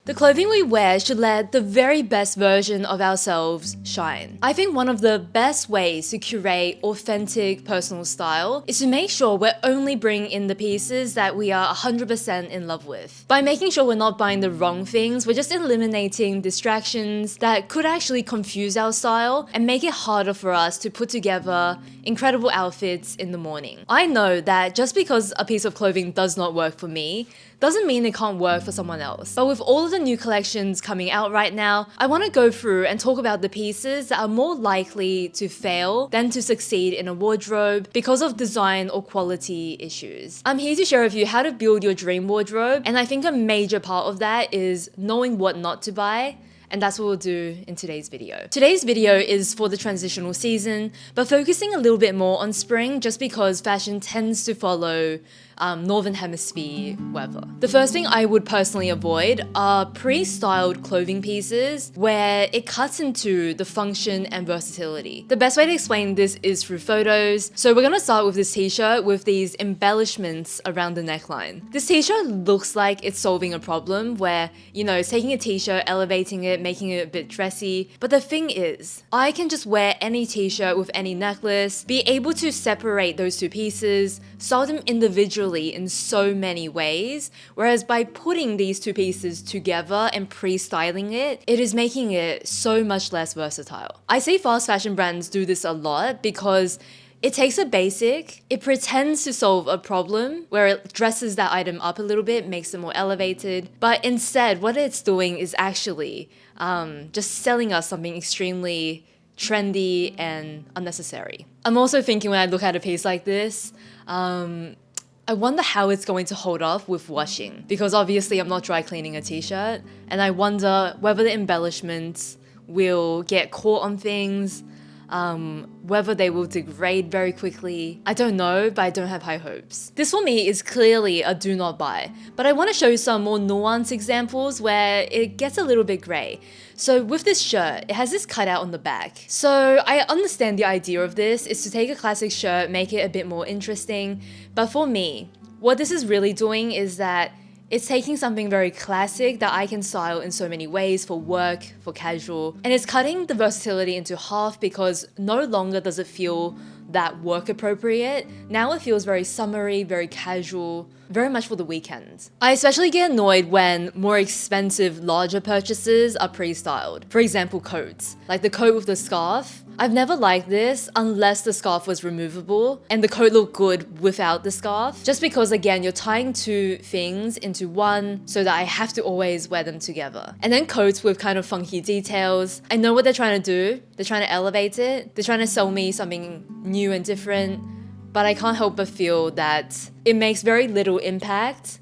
The clothing we wear should let the very best version of ourselves shine. I think one of the best ways to curate authentic personal style is to make sure we're only bringing in the pieces that we are 100% in love with. By making sure we're not buying the wrong things, we're just eliminating distractions that could actually confuse our style and make it harder for us to put together incredible outfits in the morning. I know that just because a piece of clothing does not work for me, doesn't mean it can't work for someone else. But with all of the new collections coming out right now, I want to go through and talk about the pieces that are more likely to fail than to succeed in a wardrobe because of design or quality issues. I'm here to share with you how to build your dream wardrobe, and I think a major part of that is knowing what not to buy. And that's what we'll do in today's video. Today's video is for the transitional season, but focusing a little bit more on spring just because fashion tends to follow Northern Hemisphere weather. The first thing I would personally avoid are pre-styled clothing pieces where it cuts into the function and versatility. The best way to explain this is through photos. So we're gonna start with this t-shirt with these embellishments around the neckline. This t-shirt looks like it's solving a problem where, you know, it's taking a t-shirt, elevating it, making it a bit dressy. But the thing is, I can just wear any t-shirt with any necklace, be able to separate those two pieces, style them individually in so many ways, whereas by putting these two pieces together and pre-styling it, it is making it so much less versatile. I see fast fashion brands do this a lot because it takes a basic, it pretends to solve a problem where it dresses that item up a little bit, makes it more elevated, but instead what it's doing is actually just selling us something extremely trendy and unnecessary. I'm also thinking when I look at a piece like this, I wonder how it's going to hold up with washing, because obviously I'm not dry cleaning a t-shirt, and I wonder whether the embellishments will get caught on things, whether they will degrade very quickly. I don't know, but I don't have high hopes. This for me is clearly a do not buy, but I want to show you some more nuanced examples where it gets a little bit grey. So with this shirt, it has this cutout on the back. So I understand the idea of this is to take a classic shirt, make it a bit more interesting, but for me, what this is really doing is that it's taking something very classic that I can style in so many ways for work, for casual, and it's cutting the versatility into half because no longer does it feel that work appropriate. Now it feels very summery, very casual, very much for the weekend. I especially get annoyed when more expensive, larger purchases are pre-styled. For example, coats. Like the coat with the scarf. I've never liked this unless the scarf was removable and the coat looked good without the scarf. Just because, again, you're tying two things into one so that I have to always wear them together. And then coats with kind of funky details. I know what they're trying to do. They're trying to elevate it. They're trying to sell me something new and different. But I can't help but feel that it makes very little impact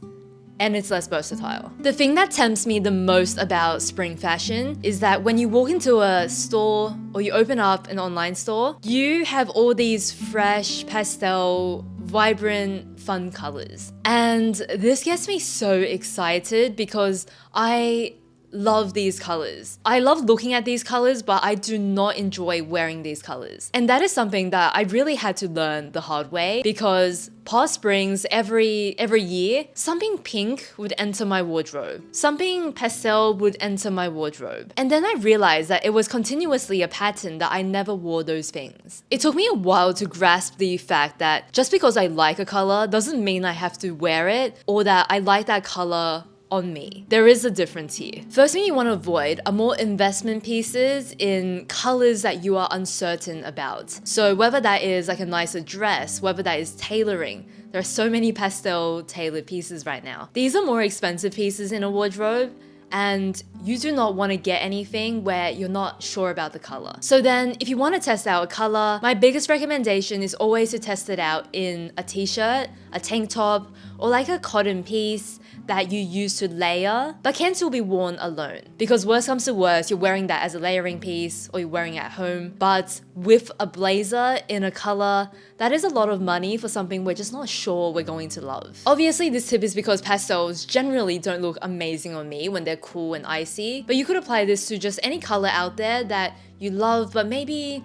and it's less versatile. The thing that tempts me the most about spring fashion is that when you walk into a store or you open up an online store, you have all these fresh, pastel, vibrant, fun colors. And this gets me so excited because I love these colors. I love looking at these colors, but I do not enjoy wearing these colors. And that is something that I really had to learn the hard way because past springs, every year, something pink would enter my wardrobe. Something pastel would enter my wardrobe. And then I realized that it was continuously a pattern that I never wore those things. It took me a while to grasp the fact that just because I like a color doesn't mean I have to wear it or that I like that color on me. There is a difference here. First thing you want to avoid are more investment pieces in colors that you are uncertain about. So whether that is like a nicer dress, whether that is tailoring, there are so many pastel tailored pieces right now. These are more expensive pieces in a wardrobe and you do not want to get anything where you're not sure about the color. So then if you want to test out a color, my biggest recommendation is always to test it out in a t-shirt, a tank top, or like a cotton piece that you use to layer, but can still be worn alone. Because worst comes to worst, you're wearing that as a layering piece or you're wearing it at home. But with a blazer in a color, that is a lot of money for something we're just not sure we're going to love. Obviously, this tip is because pastels generally don't look amazing on me when they're cool and icy, but you could apply this to just any color out there that you love, but maybe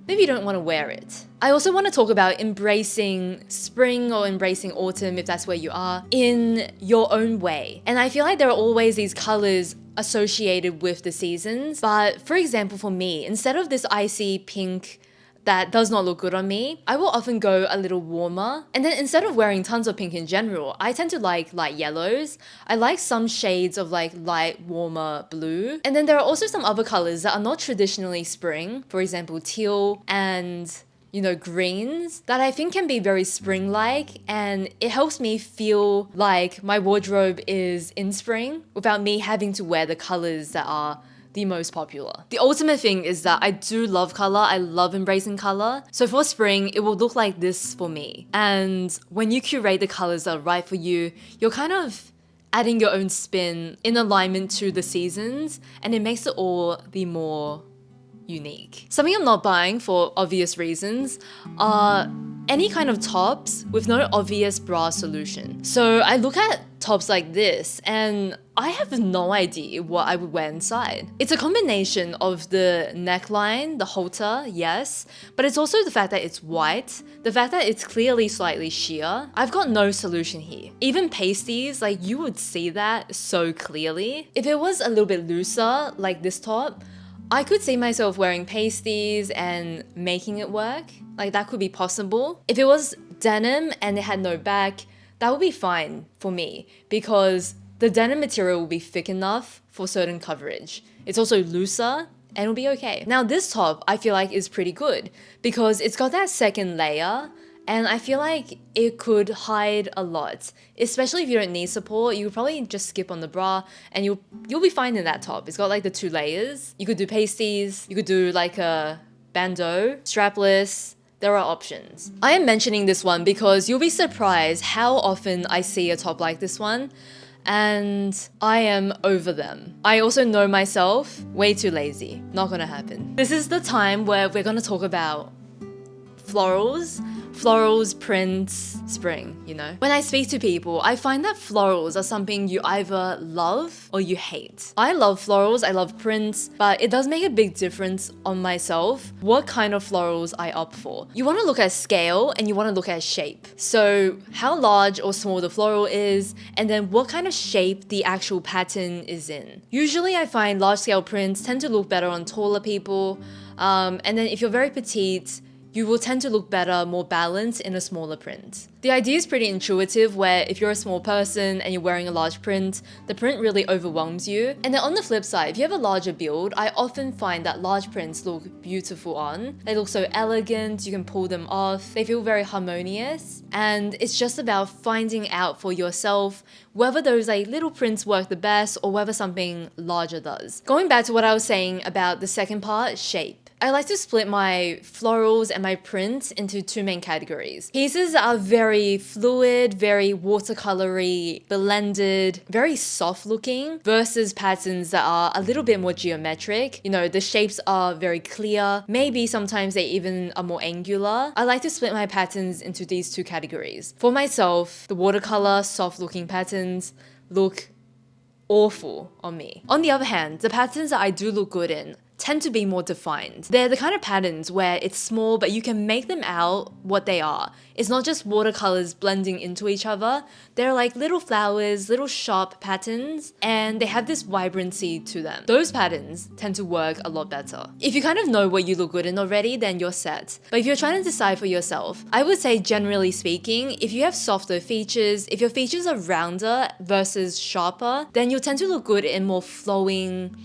you don't want to wear it. I also want to talk about embracing spring or embracing autumn, if that's where you are, in your own way. And I feel like there are always these colors associated with the seasons. But for example, for me, instead of this icy pink that does not look good on me, I will often go a little warmer. And then instead of wearing tons of pink in general, I tend to like light yellows. I like some shades of like light, warmer blue. And then there are also some other colors that are not traditionally spring. For example, teal and greens that I think can be very spring-like, and it helps me feel like my wardrobe is in spring without me having to wear the colors that are the most popular. The ultimate thing is that I do love color. I love embracing color. So for spring, it will look like this for me. And when you curate the colors that are right for you, you're kind of adding your own spin in alignment to the seasons, and it makes it all the more unique. Something I'm not buying for obvious reasons are any kind of tops with no obvious bra solution. So I look at tops like this and I have no idea what I would wear inside. It's a combination of the neckline, the halter, yes, but it's also the fact that it's white, the fact that it's clearly slightly sheer. I've got no solution here. Even pasties, like you would see that so clearly. If it was a little bit looser, like this top, I could see myself wearing pasties and making it work. Like that could be possible. If it was denim and it had no back, that would be fine for me because the denim material will be thick enough for certain coverage. It's also looser and it'll be okay. Now this top I feel like is pretty good because it's got that second layer, and I feel like it could hide a lot. Especially if you don't need support, you could probably just skip on the bra and you'll be fine in that top. It's got like the 2 layers. You could do pasties, you could do like a bandeau, strapless. There are options. I am mentioning this one because you'll be surprised how often I see a top like this one, and I am over them. I also know myself, way too lazy. Not gonna happen. This is the time where we're gonna talk about florals, prints, spring, When I speak to people, I find that florals are something you either love or you hate. I love florals, I love prints, but it does make a big difference on myself what kind of florals I opt for. You want to look at scale and you want to look at shape. So how large or small the floral is, and then what kind of shape the actual pattern is in. Usually I find large scale prints tend to look better on taller people, and then if you're very petite, you will tend to look better, more balanced in a smaller print. The idea is pretty intuitive where if you're a small person and you're wearing a large print, the print really overwhelms you. And then on the flip side, if you have a larger build, I often find that large prints look beautiful on. They look so elegant, you can pull them off, they feel very harmonious. And it's just about finding out for yourself whether those like little prints work the best or whether something larger does. Going back to what I was saying about the second part, shape. I like to split my florals and my prints into 2 main categories. Pieces that are very fluid, very watercolory, blended, very soft looking, versus patterns that are a little bit more geometric. The shapes are very clear. Maybe sometimes they even are more angular. I like to split my patterns into these 2 categories. For myself, the watercolor, soft looking patterns look awful on me. On the other hand, the patterns that I do look good in tend to be more defined. They're the kind of patterns where it's small, but you can make them out what they are. It's not just watercolors blending into each other. They're like little flowers, little sharp patterns, and they have this vibrancy to them. Those patterns tend to work a lot better. If you kind of know what you look good in already, then you're set. But if you're trying to decide for yourself, I would say generally speaking, if you have softer features, if your features are rounder versus sharper, then you'll tend to look good in more flowing,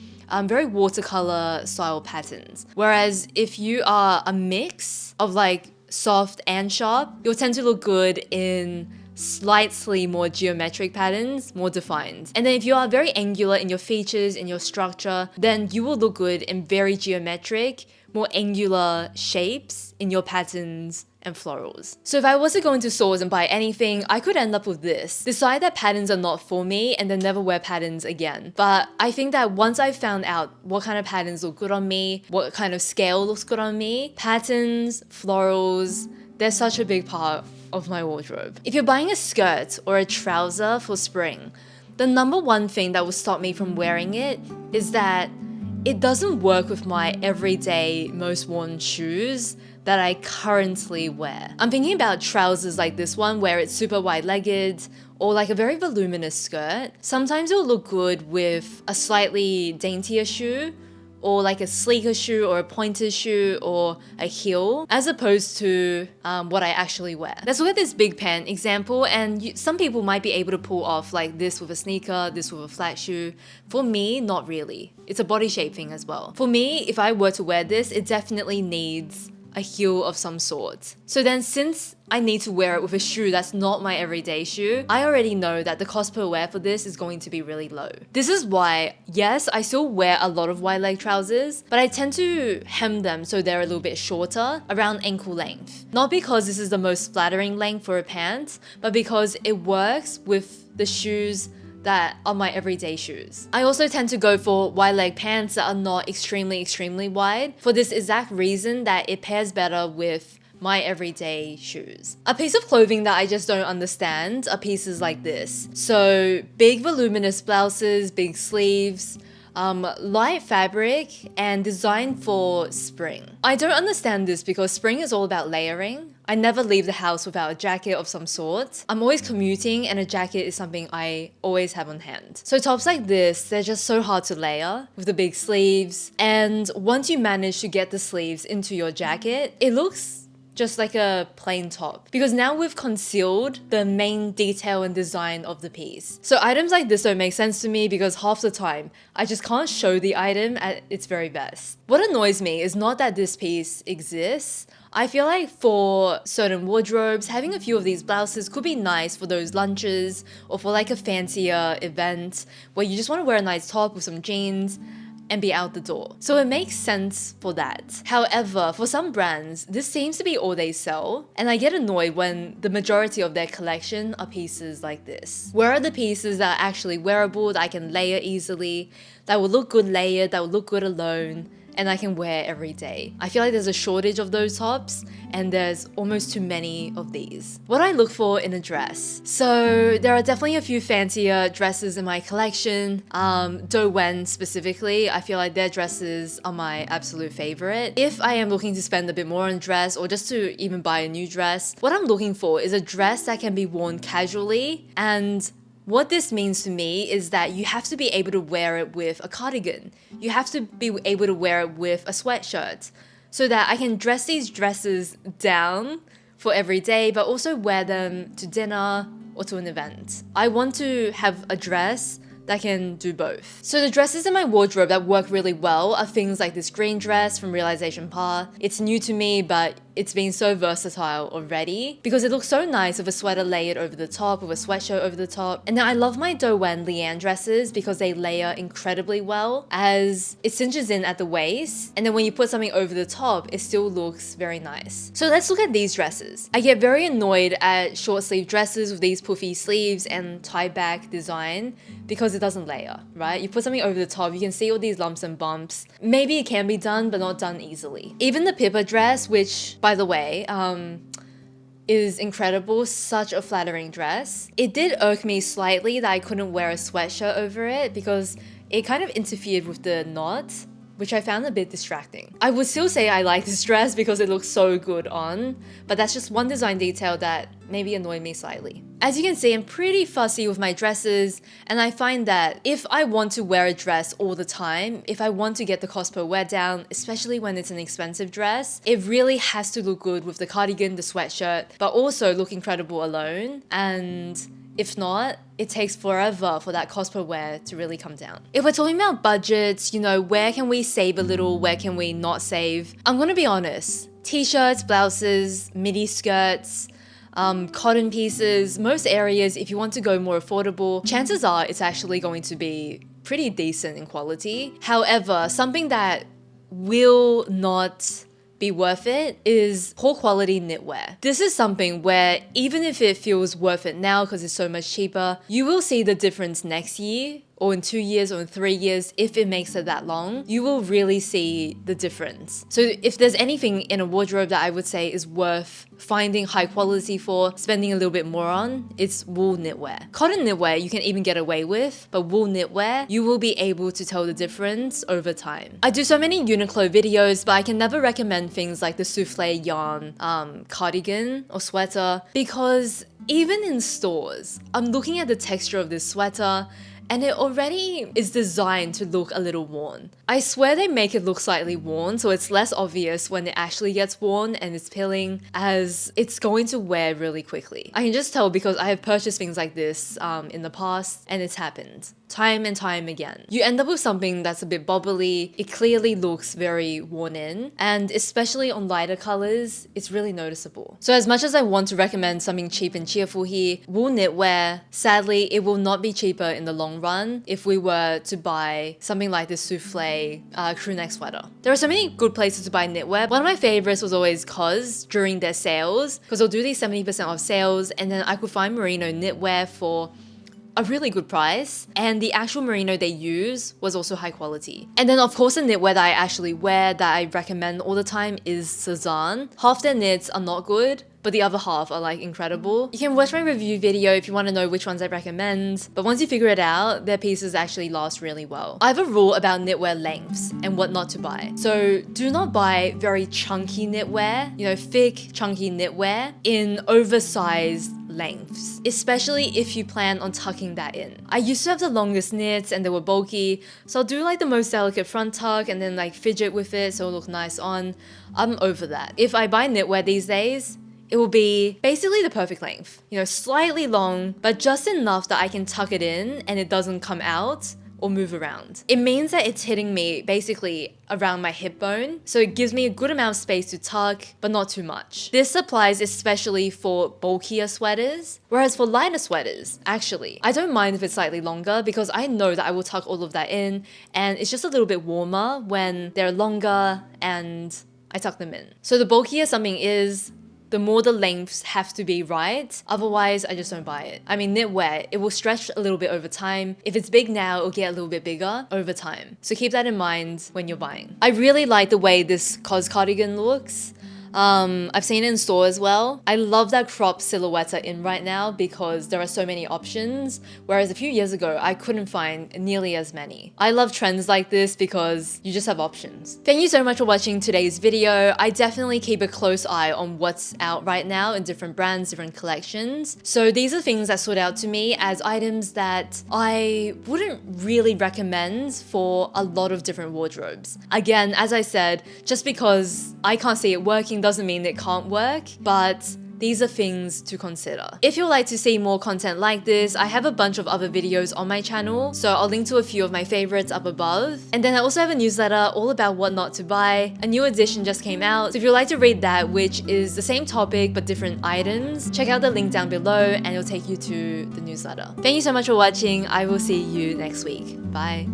very watercolor style patterns. Whereas if you are a mix of like soft and sharp, you'll tend to look good in slightly more geometric patterns, more defined. And then if you are very angular in your features, in your structure, then you will look good in very geometric, more angular shapes in your patterns and florals. So if I was to go into stores and buy anything, I could end up with this. Decide that patterns are not for me and then never wear patterns again. But I think that once I've found out what kind of patterns look good on me, what kind of scale looks good on me, patterns, florals, they're such a big part of my wardrobe. If you're buying a skirt or a trouser for spring, the number one thing that will stop me from wearing it is that it doesn't work with my everyday most worn shoes that I currently wear. I'm thinking about trousers like this one where it's super wide-legged, or like a very voluminous skirt. Sometimes it'll look good with a slightly daintier shoe, or like a sleeker shoe or a pointed shoe or a heel, as opposed to what I actually wear. Let's look at this big pant example, and some people might be able to pull off like this with a sneaker, this with a flat shoe. For me, not really. It's a body shape thing as well. For me, if I were to wear this, it definitely needs a heel of some sort. So then, since I need to wear it with a shoe that's not my everyday shoe, I already know that the cost per wear for this is going to be really low. This is why, yes, I still wear a lot of wide leg trousers, but I tend to hem them so they're a little bit shorter, around ankle length. Not because this is the most flattering length for a pant, but because it works with the shoes that are my everyday shoes. I also tend to go for wide leg pants that are not extremely wide, for this exact reason that it pairs better with my everyday shoes. A piece of clothing that I just don't understand are pieces like this. So big voluminous blouses, big sleeves, light fabric, and designed for spring. I don't understand this because spring is all about layering. I never leave the house without a jacket of some sort. I'm always commuting, and a jacket is something I always have on hand. So tops like this, they're just so hard to layer with the big sleeves. And once you manage to get the sleeves into your jacket, it looks just like a plain top, because now we've concealed the main detail and design of the piece. So items like this don't make sense to me because half the time I just can't show the item at its very best. What annoys me is not that this piece exists. I feel like for certain wardrobes, having a few of these blouses could be nice for those lunches or for like a fancier event where you just want to wear a nice top with some jeans and be out the door. So it makes sense for that. However, for some brands, this seems to be all they sell, and I get annoyed when the majority of their collection are pieces like this. Where are the pieces that are actually wearable, that I can layer easily, that will look good layered, that will look good alone, and I can wear every day? I feel like there's a shortage of those tops, and there's almost too many of these. What I look for in a dress. So there are definitely a few fancier dresses in my collection. Wen specifically, I feel like their dresses are my absolute favorite. If I am looking to spend a bit more on a dress, or just to even buy a new dress, what I'm looking for is a dress that can be worn casually. And what this means to me is that you have to be able to wear it with a cardigan. You have to be able to wear it with a sweatshirt, so that I can dress these dresses down for every day, but also wear them to dinner or to an event. I want to have a dress that can do both. So the dresses in my wardrobe that work really well are things like this green dress from Realization Pa. It's new to me, but it's been so versatile already because it looks so nice with a sweater layered over the top, with a sweatshirt over the top. And then I love my Wen Leanne dresses because they layer incredibly well, as it cinches in at the waist, and then when you put something over the top, it still looks very nice. So let's look at these dresses. I get very annoyed at short sleeve dresses with these puffy sleeves and tie back design because it doesn't layer, right? You put something over the top, you can see all these lumps and bumps. Maybe it can be done, but not done easily. Even the Pippa dress, which, by the way, is incredible, such a flattering dress. It did irk me slightly that I couldn't wear a sweatshirt over it because it kind of interfered with the knot, which I found a bit distracting. I would still say I like this dress because it looks so good on, but that's just one design detail that maybe annoyed me slightly. As you can see, I'm pretty fussy with my dresses, and I find that if I want to wear a dress all the time, if I want to get the cost per wear down, especially when it's an expensive dress, it really has to look good with the cardigan, the sweatshirt, but also look incredible alone. And if not, it takes forever for that cost per wear to really come down. If we're talking about budgets, you know, where can we save a little, where can we not save? I'm gonna be honest, t-shirts, blouses, midi skirts, cotton pieces, most areas, if you want to go more affordable, chances are it's actually going to be pretty decent in quality. However, something that will not be worth it is poor quality knitwear. This is something where even if it feels worth it now because it's so much cheaper, you will see the difference next year or in 2 years or in 3 years, if it makes it that long, you will really see the difference. So if there's anything in a wardrobe that I would say is worth finding high quality for, spending a little bit more on, it's wool knitwear. Cotton knitwear you can even get away with, but wool knitwear, you will be able to tell the difference over time. I do so many Uniqlo videos, but I can never recommend things like the souffle yarn cardigan or sweater, because even in stores, I'm looking at the texture of this sweater and it already is designed to look a little worn. I swear they make it look slightly worn so it's less obvious when it actually gets worn and it's peeling, as it's going to wear really quickly. I can just tell because I have purchased things like this in the past and it's happened time and time again. You end up with something that's a bit bobbly, it clearly looks very worn in, and especially on lighter colors, it's really noticeable. So as much as I want to recommend something cheap and cheerful here, wool knitwear, sadly, it will not be cheaper in the long run if we were to buy something like this souffle crew neck sweater. There are so many good places to buy knitwear. One of my favorites was always COS during their sales, because they'll do these 70% off sales, and then I could find merino knitwear for a really good price, and the actual merino they use was also high quality. And then of course the knitwear that I actually wear that I recommend all the time is Cezanne. Half their knits are not good, but the other half are like incredible. You can watch my review video if you want to know which ones I recommend, but once you figure it out, their pieces actually last really well. I have a rule about knitwear lengths and what not to buy. So do not buy very chunky knitwear, you know, thick, chunky knitwear in oversized lengths, especially if you plan on tucking that in. I used to have the longest knits and they were bulky, so I'll do like the most delicate front tuck and then like fidget with it so it'll look nice on. I'm over that. If I buy knitwear these days, it will be basically the perfect length. You know, slightly long, but just enough that I can tuck it in and it doesn't come out or move around. It means that it's hitting me basically around my hip bone, so it gives me a good amount of space to tuck, but not too much. This applies especially for bulkier sweaters, whereas for lighter sweaters, actually, I don't mind if it's slightly longer because I know that I will tuck all of that in, and it's just a little bit warmer when they're longer and I tuck them in. So the bulkier something is, the more the lengths have to be right. Otherwise, I just don't buy it. I mean, knitwear, it will stretch a little bit over time. If it's big now, it'll get a little bit bigger over time. So keep that in mind when you're buying. I really like the way this COS cardigan looks. I've seen it in store as well. I love that crop silhouettes are in right now because there are so many options, whereas a few years ago, I couldn't find nearly as many. I love trends like this because you just have options. Thank you so much for watching today's video. I definitely keep a close eye on what's out right now in different brands, different collections. So these are things that stood out to me as items that I wouldn't really recommend for a lot of different wardrobes. Again, as I said, just because I can't see it working doesn't mean it can't work, but these are things to consider. If you'd like to see more content like this, I have a bunch of other videos on my channel, so I'll link to a few of my favorites up above. And then I also have a newsletter all about what not to buy. A new edition just came out, so if you'd like to read that, which is the same topic but different items, check out the link down below and it'll take you to the newsletter. Thank you so much for watching. I will see you next week. Bye.